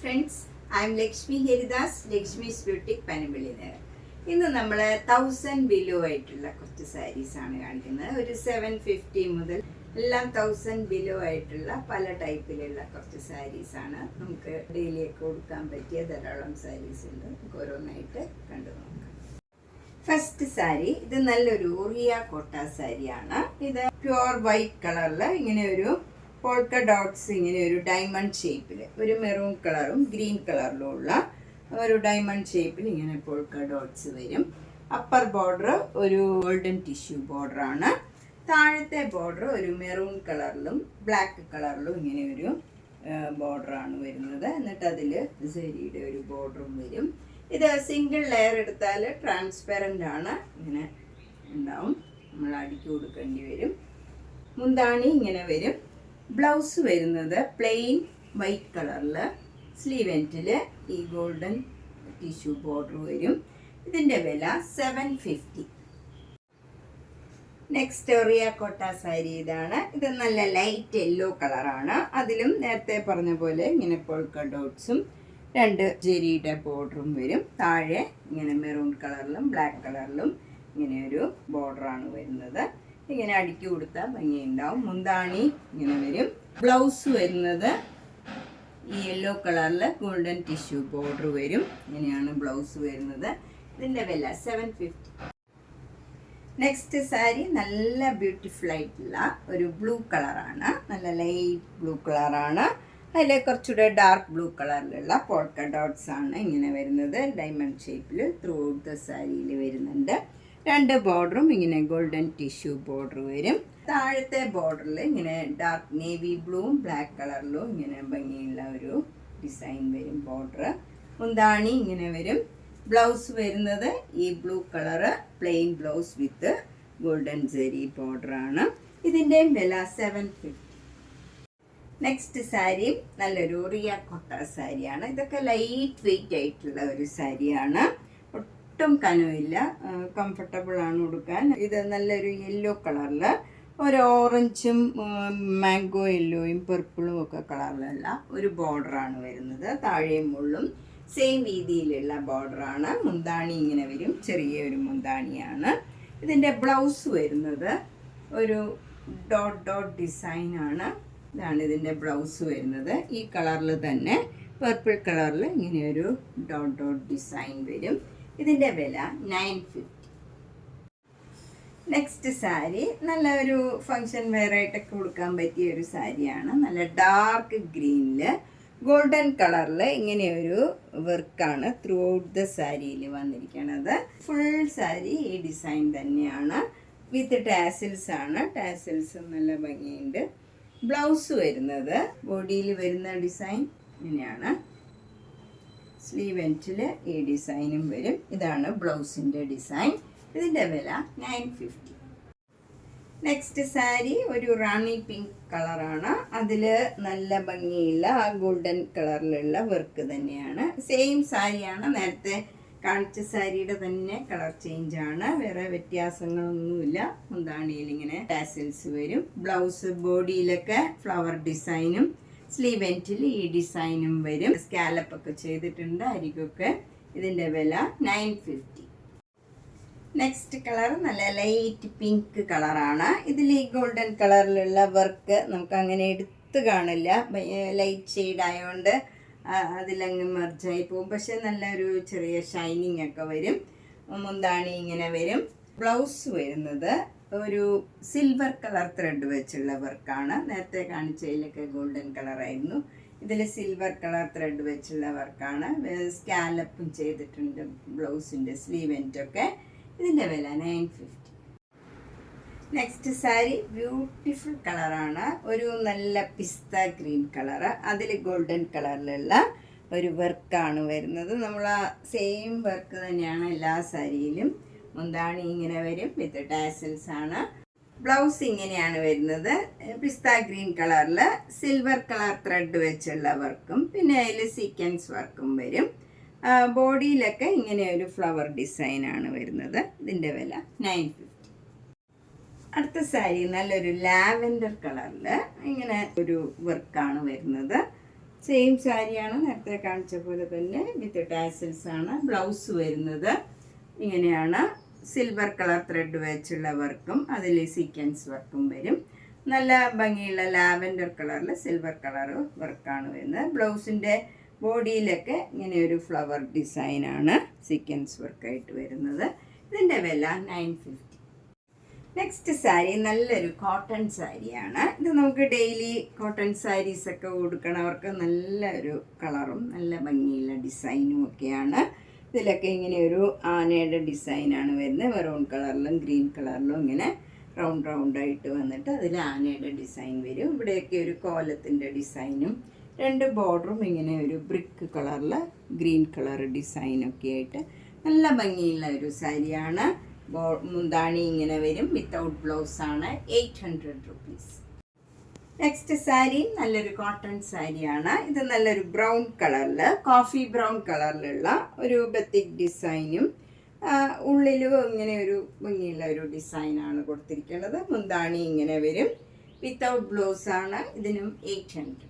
Friends, I M Lakshmi Haridas, Lakshmi's boutique Panampilly Nagar. ഇന്ന് നമ്മൾ 1000 below ആയിട്ടുള്ള കുറച്ച് സാരീസാണ് കാണിക്കുന്നത്. ഒരു 750 മുതൽ എല്ലാം 1000 ബിലോ ആയിട്ടുള്ള പല ടൈപ്പിലുള്ള കുറച്ച് സാരീസാണ്. നമുക്ക് ഡെയിലിയൊക്കെ കൊടുക്കാൻ പറ്റിയ ധാരാളം സാരീസ് ഉണ്ട്. നമുക്ക് ഓരോന്നായിട്ട് കണ്ടു നോക്കാം. ഫസ്റ്റ് സാരി, ഇത് നല്ലൊരു റിയ കോട്ട സാരിയാണ്. ഇത് പ്യുവർ വൈറ്റ് കളറിൽ ഇങ്ങനെ ഒരു പോൾക്ക ഡോട്ട്സ്, ഇങ്ങനെ ഒരു ഡയമണ്ട് ഷേപ്പിൽ, ഒരു മെറൂൺ കളറും ഗ്രീൻ കളറിലും ഉള്ള ഒരു ഡയമണ്ട് ഷേപ്പിൽ ഇങ്ങനെ പോൾക്ക ഡോട്ട്സ് വരും. അപ്പർ ബോർഡർ ഒരു ഗോൾഡൻ ടിഷ്യൂ ബോർഡറാണ്. താഴത്തെ ബോർഡർ ഒരു മെറൂൺ കളറിലും ബ്ലാക്ക് കളറിലും ഇങ്ങനെ ഒരു ബോർഡറാണ് വരുന്നത്. എന്നിട്ട് അതിൽ സെരിയുടെ ഒരു ബോർഡറും വരും. ഇത് സിംഗിൾ ലെയർ എടുത്താൽ ട്രാൻസ്പെറൻ്റ് ആണ്, ഇങ്ങനെ ഉണ്ടാവും. നമ്മൾ അടുക്കി കൊടുക്കേണ്ടി വരും. മുന്താണി ഇങ്ങനെ വരും. ബ്ലൗസ് വരുന്നത് പ്ലെയിൻ വൈറ്റ് കളറിൽ, സ്ലീവ് എൻഡിൽ ഈ ഗോൾഡൻ ടിഷ്യൂ ബോർഡർ വരും. ഇതിൻ്റെ വില 750. നെക്സ്റ്റ് റിയ കോട്ട സാരി ഇതാണ്. ഇത് നല്ല ലൈറ്റ് യെല്ലോ കളറാണ്. അതിലും നേരത്തെ പറഞ്ഞ പോലെ ഇങ്ങനെ പോൾക്ക ഡോട്ട്സും 2 ജെരിയുടെ ബോർഡറും വരും. താഴെ ഇങ്ങനെ മെറൂൺ കളറിലും ബ്ലാക്ക് കളറിലും ഇങ്ങനെ ഒരു ബോർഡറാണ് വരുന്നത്. ഇങ്ങനെ അടുക്കി കൊടുത്താൽ ഭംഗിയുണ്ടാവും. മുന്താണി ഇങ്ങനെ വരും. ബ്ലൗസ് വരുന്നത് ഈ യെല്ലോ കളറിൽ ഗോൾഡൻ ടിഷ്യൂ ബോർഡർ വരും. ഇങ്ങനെയാണ് ബ്ലൗസ് വരുന്നത്. ഇതിൻ്റെ വില 750. നെക്സ്റ്റ് സാരി നല്ല ബ്യൂട്ടിഫുൾ ആയിട്ടുള്ള ഒരു ബ്ലൂ കളറാണ്. നല്ല ലൈറ്റ് ബ്ലൂ കളറാണ്. അതിൽ കുറച്ചുകൂടെ ഡാർക്ക് ബ്ലൂ കളറിലുള്ള പോൾക്ക ഡോട്ട്സ് ആണ് ഇങ്ങനെ വരുന്നത്. ഡയമണ്ട് ഷേപ്പിൽ ത്രൂ ഔട്ട് ദ സാരിയിൽ വരുന്നുണ്ട്. 2 ബോർഡറും ഇങ്ങനെ ഗോൾഡൻ ടിഷ്യൂ ബോർഡർ വരും. താഴത്തെ ബോർഡറിൽ ഇങ്ങനെ ഡാർക്ക് നേവി ബ്ലൂവും ബ്ലാക്ക് കളറിലും ഇങ്ങനെ ഭംഗിയുള്ള ഒരു ഡിസൈൻ വരും ബോർഡർ. മുന്താണി ഇങ്ങനെ വരും. ബ്ലൗസ് വരുന്നത് ഈ blue colour plain blouse with golden zari ബോർഡറാണ്. ഇതിൻ്റെയും വില 750. നെക്സ്റ്റ് സാരി നല്ലൊരു റിയ കോട്ട സാരിയാണ്. ഇതൊക്കെ ലൈറ്റ് വെയിറ്റ് ആയിട്ടുള്ള ഒരു സാരിയാണ്. ഒട്ടും കനമില്ല, കംഫർട്ടബിൾ ആണ് ഉടുക്കാൻ. ഇത് നല്ലൊരു യെല്ലോ കളറിൽ ഒരു ഓറഞ്ചും മാംഗോ യെല്ലോയും പർപ്പിളും ഒക്കെ കളറിലുള്ള ഒരു ബോർഡറാണ് വരുന്നത്. താഴെയും മുള്ളും സെയിം രീതിയിലുള്ള ബോർഡറാണ്. മുന്താണി ഇങ്ങനെ വരും. ചെറിയൊരു മുന്താണിയാണ്. ഇതിൻ്റെ ബ്ലൗസ് വരുന്നത് ഒരു ഡോട്ട് ഡോട്ട് ഡിസൈനാണ്. ഇതാണ് ഇതിൻ്റെ ബ്ലൗസ് വരുന്നത്. ഈ കളറിൽ തന്നെ പർപ്പിൾ കളറിൽ ഇങ്ങനെയൊരു ഡോട്ട് ഡോട്ട് ഡിസൈൻ വരും. ഇതിൻ്റെ വില 950. നെക്സ്റ്റ് സാരി നല്ല ഒരു ഫങ്ഷൻ വെയർ ആയിട്ടൊക്കെ കൊടുക്കാൻ പറ്റിയ ഒരു സാരിയാണ്. നല്ല ഡാർക്ക് ഗ്രീനിൽ ഗോൾഡൻ കളറിൽ ഇങ്ങനെയൊരു വർക്കാണ് ത്രൂ ഔട്ട് ദ സാരിയിൽ വന്നിരിക്കുന്നത്. ഫുൾ സാരി ഈ ഡിസൈൻ തന്നെയാണ്. വിത്ത് ടാസിൽസ് ആണ്. ടാസിൽസ് നല്ല ഭംഗിയുണ്ട്. ബ്ലൗസ് വരുന്നത് ബോഡിയിൽ വരുന്ന ഡിസൈൻ ഇങ്ങനെയാണ്. സ്ലീവ് എൻഡിൽ ഈ ഡിസൈനും വരും. ഇതാണ് ബ്ലൗസിൻ്റെ ഡിസൈൻ. ഇതിൻ്റെ വില 950. നെക്സ്റ്റ് സാരി ഒരു റാണി പിങ്ക് കളറാണ്. അതിൽ നല്ല ഭംഗിയുള്ള ആ ഗോൾഡൻ കളറിലുള്ള വർക്ക് തന്നെയാണ്. സെയിം സാരിയാണ്. നേരത്തെ കാണിച്ച സാരിയുടെ തന്നെ കളർ ചേഞ്ച് ആണ്. വേറെ വ്യത്യാസങ്ങളൊന്നുമില്ല. മുന്താണിയിൽ ഇങ്ങനെ ടാസിൽസ് വരും. ബ്ലൗസ് ബോഡിയിലൊക്കെ ഫ്ലവർ ഡിസൈനും സ്ലീവ് എൻഡിൽ ഈ ഡിസൈനും വരും. സ്കാലപ്പ് ഒക്കെ ചെയ്തിട്ടുണ്ട് അരികൊക്കെ. ഇതിൻ്റെ വില 950. നെക്സ്റ്റ് കളർ നല്ല ലൈറ്റ് പിങ്ക് കളറാണ്. ഇതിൽ ഈ ഗോൾഡൻ കളറിലുള്ള വർക്ക് നമുക്ക് അങ്ങനെ എടുത്ത് കാണില്ല. ലൈറ്റ് ഷെയ്ഡ് ആയതുകൊണ്ട് അതിലങ്ങ് മെർജായി പോകും. പക്ഷെ നല്ലൊരു ചെറിയ ഷൈനിങ് ഒക്കെ വരും. മുന്താണി ഇങ്ങനെ വരും. ബ്ലൗസ് വരുന്നത് ഒരു സിൽവർ കളർ ത്രെഡ് വെച്ചുള്ള വർക്കാണ്. നേരത്തെ കാണിച്ചതിലൊക്കെ ഗോൾഡൻ കളറായിരുന്നു. ഇതിൽ സിൽവർ കളർ ത്രെഡ് വെച്ചുള്ള വർക്കാണ്. സ്കാലപ്പും ചെയ്തിട്ടുണ്ട് ബ്ലൗസിൻ്റെ സ്ലീവ് എൻഡൊക്കെ. ഇതിൻ്റെ വില 950. നെക്സ്റ്റ് സാരി ബ്യൂട്ടിഫുൾ കളറാണ്. ഒരു നല്ല പിസ്ത ഗ്രീൻ കളറ്. അതിൽ ഗോൾഡൻ കളറിലുള്ള ഒരു വർക്കാണ് വരുന്നത്. നമ്മൾ ആ സെയിം വർക്ക് തന്നെയാണ് എല്ലാ സാരിയിലും. മുന്താണി ഇങ്ങനെ വരും. വിത്ത് ടാസിൽസ് ആണ്. ബ്ലൗസ് ഇങ്ങനെയാണ് വരുന്നത്. പിസ്ത ഗ്രീൻ കളറിൽ സിൽവർ കളർ ത്രെഡ് വെച്ചുള്ള വർക്കും പിന്നെ അതിൽ സീക്വൻസ് വർക്കും വരും. ബോഡിയിലൊക്കെ ഇങ്ങനെ ഒരു ഫ്ലവർ ഡിസൈനാണ് വരുന്നത്. ഇതിൻ്റെ വില 950. അടുത്ത സാരി നല്ലൊരു ലാവൻഡർ കളറിൽ ഇങ്ങനെ ഒരു വർക്കാണ് വരുന്നത്. സെയിം സാരിയാണ്, നേരത്തെ കാണിച്ച പോലെ തന്നെ വിത്ത് ടാസൽസ് ആണ്. ബ്ലൗസ് വരുന്നത് ഇങ്ങനെയാണ്. സിൽവർ കളർ ത്രെഡ് വെച്ചുള്ള വർക്കും അതിൽ സീക്വൻസ് വർക്കും വരും. നല്ല ഭംഗിയുള്ള ലാവൻഡർ കളറിൽ സിൽവർ കളർ വർക്കാണ് വരുന്നത്. ബ്ലൗസിൻ്റെ ബോഡിയിലൊക്കെ ഇങ്ങനെ ഒരു ഫ്ലവർ ഡിസൈനാണ് സീക്വൻസ് വർക്കായിട്ട് വരുന്നത്. ഇതിൻ്റെ വില 950. നെക്സ്റ്റ് സാരി നല്ലൊരു കോട്ടൺ സാരിയാണ്. ഇത് നമുക്ക് ഡെയിലി കോട്ടൺ സാരീസൊക്കെ കൊടുക്കണവർക്ക് നല്ലൊരു കളറും നല്ല ഭംഗിയുള്ള ഡിസൈനും ഒക്കെയാണ്. ഇതിലൊക്കെ ഇങ്ങനെ ഒരു ആനയുടെ ഡിസൈനാണ് വരുന്നത്. മെറൂൺ കളറിലും ഗ്രീൻ കളറിലും ഇങ്ങനെ റൗണ്ടായിട്ട് വന്നിട്ട് അതിൽ ആനയുടെ ഡിസൈൻ വരും. ഇവിടെയൊക്കെ ഒരു കോലത്തിൻ്റെ ഡിസൈനും 2 ബോർഡറും ഇങ്ങനെ ഒരു ബ്രിക്ക് കളറിൽ ഗ്രീൻ കളർ ഡിസൈനൊക്കെ ആയിട്ട് നല്ല ഭംഗിയുള്ള ഒരു സാരിയാണ്. മുന്താണി ഇങ്ങനെ വരും. വിത്തൗട്ട് ബ്ലൗസാണ്. 800 റുപ്പീസ്. നെക്സ്റ്റ് സാരി നല്ലൊരു കോട്ടൺ സാരിയാണ്. ഇത് നല്ലൊരു ബ്രൗൺ കളറിൽ, കോഫി ബ്രൗൺ കളറിലുള്ള ഒരു ബത്തിക് ഡിസൈനും ഉള്ളിലും ഇങ്ങനെ ഒരു ഭംഗിയുള്ള ഒരു ഡിസൈനാണ് കൊടുത്തിരിക്കുന്നത്. മുന്താണി ഇങ്ങനെ വരും. വിത്തൗട്ട് ബ്ലൗസാണ്. ഇതിനും 800.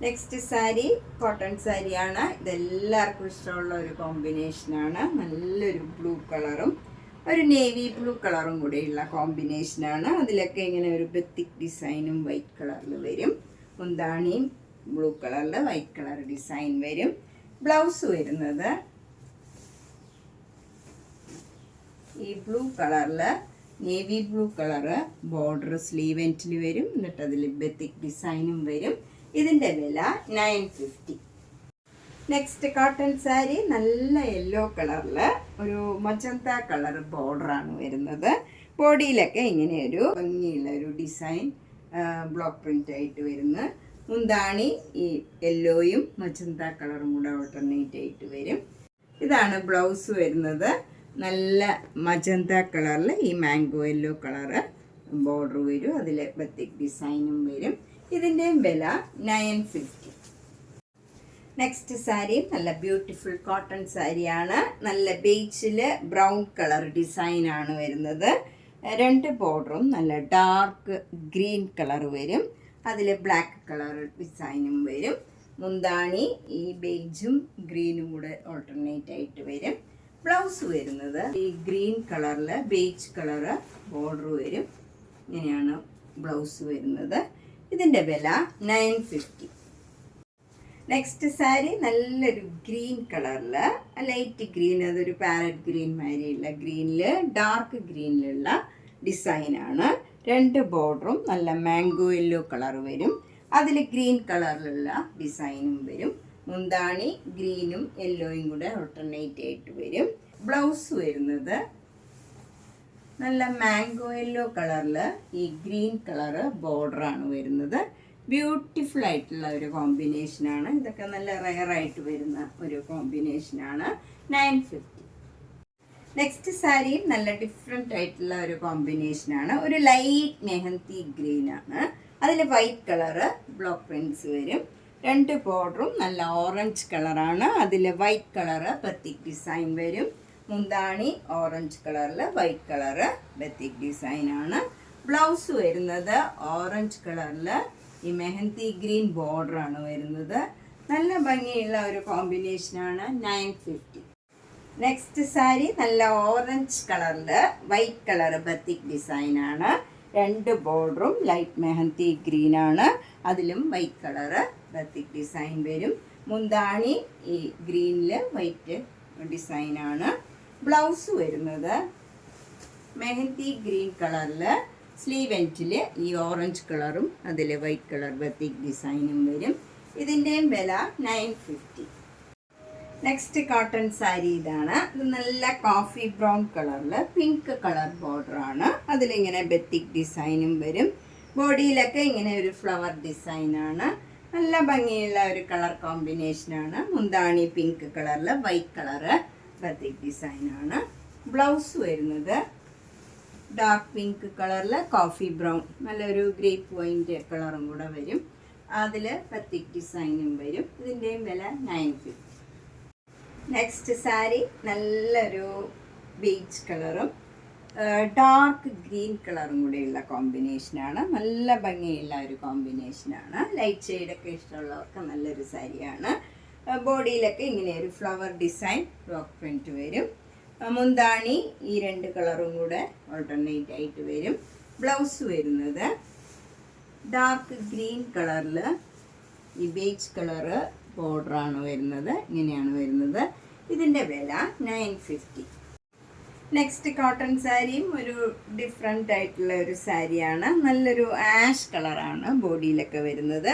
നെക്സ്റ്റ് സാരി കോട്ടൺ സാരിയാണ്. ഇതെല്ലാവർക്കും ഇഷ്ടമുള്ള ഒരു കോമ്പിനേഷനാണ്. നല്ലൊരു ബ്ലൂ കളറും ഒരു നേവി ബ്ലൂ കളറും കൂടെയുള്ള കോമ്പിനേഷനാണ്. അതിലൊക്കെ ഇങ്ങനെ ഒരു ബത്തിക് ഡിസൈനും വൈറ്റ് കളറിൽ വരും. മുന്താണിയും ബ്ലൂ കളറിൽ വൈറ്റ് കളർ ഡിസൈൻ വരും. ബ്ലൗസ് വരുന്നത് ഈ ബ്ലൂ കളറിൽ navy blue colour border sleeve എൻഡിൽ വരും. എന്നിട്ട് അതിൽ ബത്തിക് ഡിസൈനും വരും. ഇതിൻ്റെ വില 950. നെക്സ്റ്റ് കോട്ടൺ സാരി നല്ല യെല്ലോ കളറിൽ ഒരു മജന്ത കളർ ബോർഡറാണ് വരുന്നത്. ബോഡിയിലൊക്കെ ഇങ്ങനെ ഒരു ഭംഗിയുള്ള ഒരു ഡിസൈൻ ബ്ലോക്ക് പ്രിൻ്റ് ആയിട്ട് വരുന്ന. മുന്താണി ഈ യെല്ലോയും മജന്ത കളറും കൂടെ ഓൾട്ടർനേറ്റ് ആയിട്ട് വരും. ഇതാണ് ബ്ലൗസ് വരുന്നത്. നല്ല മജന്ത കളറിൽ ഈ മാംഗോ യെല്ലോ കളറ് ബോർഡർ വരും. അതിൽ ബത്തിക് ഡിസൈനും വരും. ഇതിൻ്റെയും വില 950. നെക്സ്റ്റ് സാരി നല്ല ബ്യൂട്ടിഫുൾ കോട്ടൺ സാരിയാണ്. നല്ല ബേജിൽ ബ്രൗൺ കളർ ഡിസൈനാണ് വരുന്നത്. 2 ബോർഡറും നല്ല ഡാർക്ക് ഗ്രീൻ കളർ വരും. അതിൽ ബ്ലാക്ക് കളർ ഡിസൈനും വരും. മുന്താണി ഈ ബേജും ഗ്രീനും കൂടെ ഓൾട്ടർനേറ്റ് ആയിട്ട് വരും. ബ്ലൗസ് വരുന്നത് ഈ ഗ്രീൻ കളറിൽ ബേജ് കളറ് ബോർഡർ വരും. ഇങ്ങനെയാണ് ബ്ലൗസ് വരുന്നത്. ഇതിൻ്റെ വില 950. നെക്സ്റ്റ് സാരി നല്ലൊരു ഗ്രീൻ കളറിൽ, ലൈറ്റ് ഗ്രീൻ, അതൊരു പാരറ്റ് ഗ്രീൻ മാതിരിയുള്ള ഗ്രീനിൽ ഡാർക്ക് ഗ്രീനിലുള്ള ഡിസൈനാണ്. 2 ബോർഡറും നല്ല മാംഗോ യെല്ലോ കളർ വരും. അതിൽ ഗ്രീൻ കളറിലുള്ള ഡിസൈനും വരും. മുന്താണി ഗ്രീനും യെല്ലോയും കൂടെ ഓൾട്ടർനേറ്റ് ആയിട്ട് വരും. ബ്ലൗസ് വരുന്നത് നല്ല മാംഗോ യെല്ലോ കളറിൽ ഈ ഗ്രീൻ കളറ് ബോർഡറാണ് വരുന്നത്. ബ്യൂട്ടിഫുൾ ആയിട്ടുള്ള ഒരു കോമ്പിനേഷനാണ്. ഇതൊക്കെ നല്ല റെയറായിട്ട് വരുന്ന ഒരു കോമ്പിനേഷനാണ്. 950. നെക്സ്റ്റ് സാരി നല്ല ഡിഫറെൻ്റ് ആയിട്ടുള്ള ഒരു കോമ്പിനേഷനാണ്. ഒരു ലൈറ്റ് മെഹന്തി ഗ്രീനാണ്. അതിൽ വൈറ്റ് കളറ് ബ്ലോക്ക് പ്രിൻറ്റ്സ് വരും. 2 ബോർഡറും നല്ല ഓറഞ്ച് കളറാണ്. അതിൽ വൈറ്റ് കളറ് ബത്തിക് ഡിസൈൻ വരും. മുന്താണി ഓറഞ്ച് കളറിൽ വൈറ്റ് കളറ് ബത്തിക് ഡിസൈനാണ്. ബ്ലൗസ് വരുന്നത് ഓറഞ്ച് കളറിൽ ഈ മെഹന്തി ഗ്രീൻ ബോർഡറാണ് വരുന്നത്. നല്ല ഭംഗിയുള്ള ഒരു കോമ്പിനേഷനാണ്. 950. നെക്സ്റ്റ് സാരി നല്ല ഓറഞ്ച് കളറിൽ വൈറ്റ് കളർ ബത്തിക് ഡിസൈനാണ്. 2 ബോർഡറും ലൈറ്റ് മെഹന്തി ഗ്രീനാണ്. അതിലും വൈറ്റ് കളറ് ബത്തിക് ഡിസൈൻ വരും. മുന്താണി ഈ ഗ്രീനിൽ വൈറ്റ് ഡിസൈനാണ്. ബ്ലൗസ് വരുന്നത് മെഹന്തി ഗ്രീൻ കളറിൽ സ്ലീവ് എൻഡിൽ ഈ ഓറഞ്ച് കളറും അതിൽ വൈറ്റ് കളർ ബത്തിക് ഡിസൈനും വരും. ഇതിൻ്റെയും വില 950. നെക്സ്റ്റ് കോട്ടൺ സാരി ഇതാണ്. ഇത് നല്ല കോഫി ബ്രൗൺ കളറിൽ പിങ്ക് കളർ ബോർഡറാണ്. അതിലിങ്ങനെ ബത്തിക് ഡിസൈനും വരും. ബോഡിയിലൊക്കെ ഇങ്ങനെ ഒരു ഫ്ലവർ ഡിസൈനാണ്. നല്ല ഭംഗിയുള്ള ഒരു കളർ കോമ്പിനേഷനാണ്. മുന്താണി പിങ്ക് കളറിൽ വൈറ്റ് കളറ് ബത്തിക് ഡിസൈനാണ്. ബ്ലൗസ് വരുന്നത് ഡാർക്ക് പിങ്ക് കളറിൽ കോഫി ബ്രൗൺ നല്ലൊരു ഗ്രേപ്പ് വൈൻ്റെ കളറും കൂടെ വരും. അതിൽ ബത്തിക് ഡിസൈനും വരും. ഇതിൻ്റെയും വില 950. നെക്സ്റ്റ് സാരി നല്ലൊരു ബീച്ച് കളറും ഡാർക്ക് ഗ്രീൻ കളറും കൂടെയുള്ള കോമ്പിനേഷനാണ്. നല്ല ഭംഗിയുള്ള ഒരു കോമ്പിനേഷനാണ്. ലൈറ്റ് ഷെയ്ഡൊക്കെ ഇഷ്ടമുള്ളവർക്ക് നല്ലൊരു സാരിയാണ്. ബോഡിയിലൊക്കെ ഇങ്ങനെ ഒരു ഫ്ലവർ ഡിസൈൻ ബ്ലോക്ക് പ്രിൻറ്റ് വരും. മുന്താണി ഈ 2 കളറും കൂടെ ഓൾട്ടർനേറ്റ് ആയിട്ട് വരും. ബ്ലൗസ് വരുന്നത് ഡാർക്ക് ഗ്രീൻ കളറിൽ ഈ ബേജ് കളറ് ബോർഡറാണ് വരുന്നത്. ഇങ്ങനെയാണ് വരുന്നത്. ഇതിൻ്റെ വില 950. നെക്സ്റ്റ് കോട്ടൺ സാരിയും ഒരു ഡിഫറെൻ്റ് ആയിട്ടുള്ള ഒരു സാരിയാണ്. നല്ലൊരു ആഷ് കളറാണ് ബോഡിയിലൊക്കെ വരുന്നത്.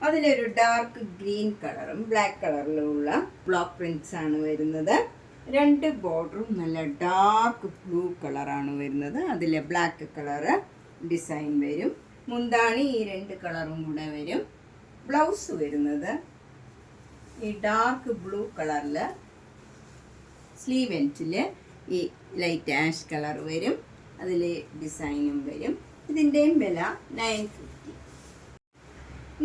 അതിലൊരു ഡാർക്ക് ഗ്രീൻ കളറും ബ്ലാക്ക് കളറിലുള്ള ബ്ലോക്ക് പ്രിൻറ്റ്സ് ആണ് വരുന്നത്. 2 ബോർഡറും നല്ല ഡാർക്ക് ബ്ലൂ കളറാണ് വരുന്നത്. അതിൽ ബ്ലാക്ക് കളറ് ഡിസൈൻ വരും. മുന്താണി ഈ 2 കളറും കൂടെ വരും. ബ്ലൗസ് വരുന്നത് ഈ ഡാർക്ക് ബ്ലൂ കളറിൽ സ്ലീവ് എൻഡിൽ ഈ ലൈറ്റ് ആഷ് കളർ വരും. അതിൽ ഡിസൈനും വരും. ഇതിൻ്റെയും വില 950.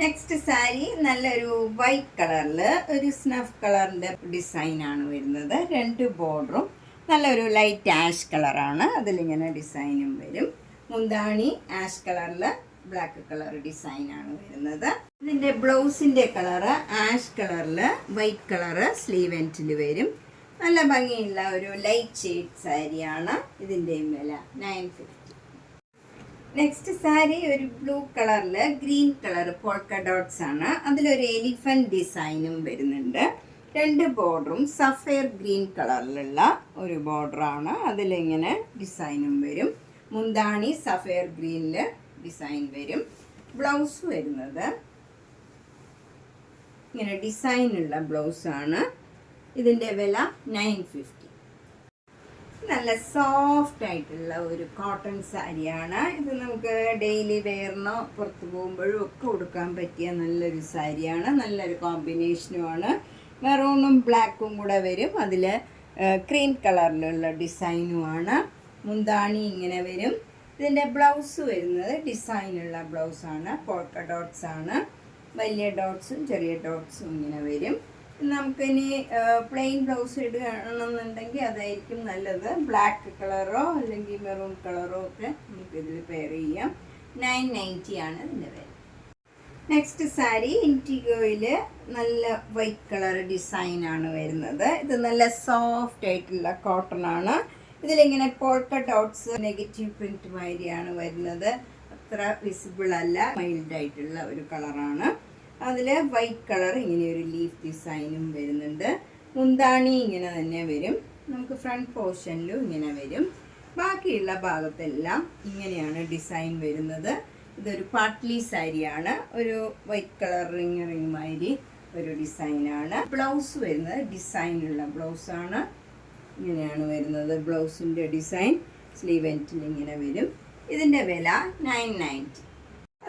നെക്സ്റ്റ് സാരി നല്ലൊരു വൈറ്റ് കളറിൽ ഒരു സ്നഫ് കളറിൻ്റെ ഡിസൈനാണ് വരുന്നത്. 2 ബോർഡറും നല്ലൊരു ലൈറ്റ് ആഷ് കളറാണ്. അതിലിങ്ങനെ ഡിസൈനും വരും. മുന്താണി ആഷ് കളറിൽ ബ്ലാക്ക് കളർ ഡിസൈനാണ് വരുന്നത്. ഇതിൻ്റെ ബ്ലൗസിൻ്റെ കളറ് ആഷ് കളറിൽ വൈറ്റ് കളറ് സ്ലീവ് എൻഡിൽ വരും. നല്ല ഭംഗിയുള്ള ഒരു ലൈറ്റ് ഷെയ്ഡ് സാരിയാണ്. ഇതിൻ്റെയും വില 950. നെക്സ്റ്റ് സാരി ഒരു ബ്ലൂ കളറിൽ ഗ്രീൻ കളർ പോൾക്ക ഡോട്ട്സ് ആണ്. അതിലൊരു എലിഫന്റ് ഡിസൈനും വരുന്നുണ്ട്. 2 ബോർഡറും സഫയർ ഗ്രീൻ കളറിലുള്ള ഒരു ബോർഡറാണ്. അതിലിങ്ങനെ ഡിസൈനും വരും. മുന്താണി സഫയർ ഗ്രീനിൽ ഡിസൈൻ വരും. ബ്ലൗസ് വരുന്നത് ഇങ്ങനെ ഡിസൈനുള്ള ബ്ലൗസാണ്. ഇതിൻ്റെ വില 950. നല്ല സോഫ്റ്റ് ആയിട്ടുള്ള ഒരു കോട്ടൺ സാരിയാണ്. ഇത് നമുക്ക് ഡെയിലി വെയറിനോ പുറത്ത് പോകുമ്പോഴും ഒക്കെ ഉടുക്കാൻ പറ്റിയ നല്ലൊരു സാരിയാണ്. നല്ലൊരു കോമ്പിനേഷനുമാണ്. മെറൂണും ബ്ലാക്കും കൂടെ വരും. അതിൽ ക്രീം കളറിലുള്ള ഡിസൈനുമാണ്. മുന്താണി ഇങ്ങനെ വരും. ഇതിൻ്റെ ബ്ലൗസ് വരുന്നത് ഡിസൈനുള്ള ബ്ലൗസാണ്. പോൾക്ക ഡോട്ട്സ് ആണ്. വലിയ ഡോട്ട്സും ചെറിയ ഡോട്ട്സും ഇങ്ങനെ വരും. നമുക്കിനി പ്ലെയിൻ ബ്ലൗസ് ഇടുകയാണെന്നുണ്ടെങ്കിൽ അതായിരിക്കും നല്ലത്. ബ്ലാക്ക് കളറോ അല്ലെങ്കിൽ മെറൂൺ കളറോ ഒക്കെ നമുക്കിതിൽ പെയർ ചെയ്യാം. 990 ആണ് ഇതിൻ്റെ വില. നെക്സ്റ്റ് സാരി ഇൻഡിഗോയിൽ നല്ല വൈറ്റ് കളർ ഡിസൈനാണ് വരുന്നത്. ഇത് നല്ല സോഫ്റ്റ് ആയിട്ടുള്ള കോട്ടൺ ആണ്. ഇതിലിങ്ങനെ പോൾക്ക ഡോട്ട്സ് നെഗറ്റീവ് പ്രിൻറ്റ് മാതിരിയാണ് വരുന്നത്. അത്ര വിസിബിൾ അല്ല. മൈൽഡായിട്ടുള്ള ഒരു കളറാണ്. അതിൽ വൈറ്റ് കളർ ഇങ്ങനെ ഒരു ലീഫ് ഡിസൈനും വരുന്നുണ്ട്. മുന്താണി ഇങ്ങനെ തന്നെ വരും. നമുക്ക് ഫ്രണ്ട് പോർഷനിലും ഇങ്ങനെ വരും. ബാക്കിയുള്ള ഭാഗത്തെല്ലാം ഇങ്ങനെയാണ് ഡിസൈൻ വരുന്നത്. ഇതൊരു പാട്ട്ലി സാരിയാണ്. ഒരു വൈറ്റ് കളർ റിങ് മാതിരി ഒരു ഡിസൈനാണ്. ബ്ലൗസ് വരുന്നത് ഡിസൈനുള്ള ബ്ലൗസാണ്. ഇങ്ങനെയാണ് വരുന്നത് ബ്ലൗസിൻ്റെ ഡിസൈൻ. സ്ലീവ് എൻഡിൽ ഇങ്ങനെ വരും. ഇതിൻ്റെ വില 990.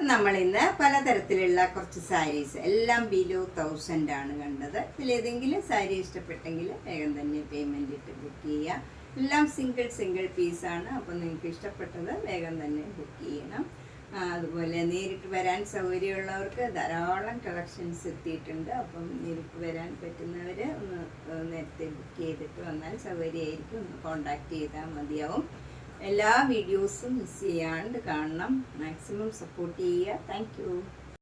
നമ്മളിന്ന് പലതരത്തിലുള്ള കുറച്ച് സാരീസ് എല്ലാം ബിലോ 1000 ആണ് കണ്ടത്. ഇതിലേതെങ്കിലും സാരി ഇഷ്ടപ്പെട്ടെങ്കിൽ വേഗം തന്നെ പേയ്മെൻറ്റ് ഇട്ട് ബുക്ക് ചെയ്യുക. എല്ലാം സിംഗിൾ പീസാണ്. അപ്പോൾ നിങ്ങൾക്ക് ഇഷ്ടപ്പെട്ടത് വേഗം തന്നെ ബുക്ക് ചെയ്യണം. അതുപോലെ നേരിട്ട് വരാൻ സൗകര്യമുള്ളവർക്ക് ധാരാളം കളക്ഷൻസ് എത്തിയിട്ടുണ്ട്. അപ്പം നേരിട്ട് വരാൻ പറ്റുന്നവർ ഒന്ന് നേരത്തെ ബുക്ക് ചെയ്തിട്ട് വന്നാൽ സൗകര്യമായിരിക്കും. ഒന്ന് കോണ്ടാക്ട് ചെയ്താൽ മതിയാവും. എല്ലാ വീഡിയോസും മിസ് ചെയ്യാണ്ട് കാണണം. മാക്സിമം സപ്പോർട്ട് ചെയ്യുക. Thank you.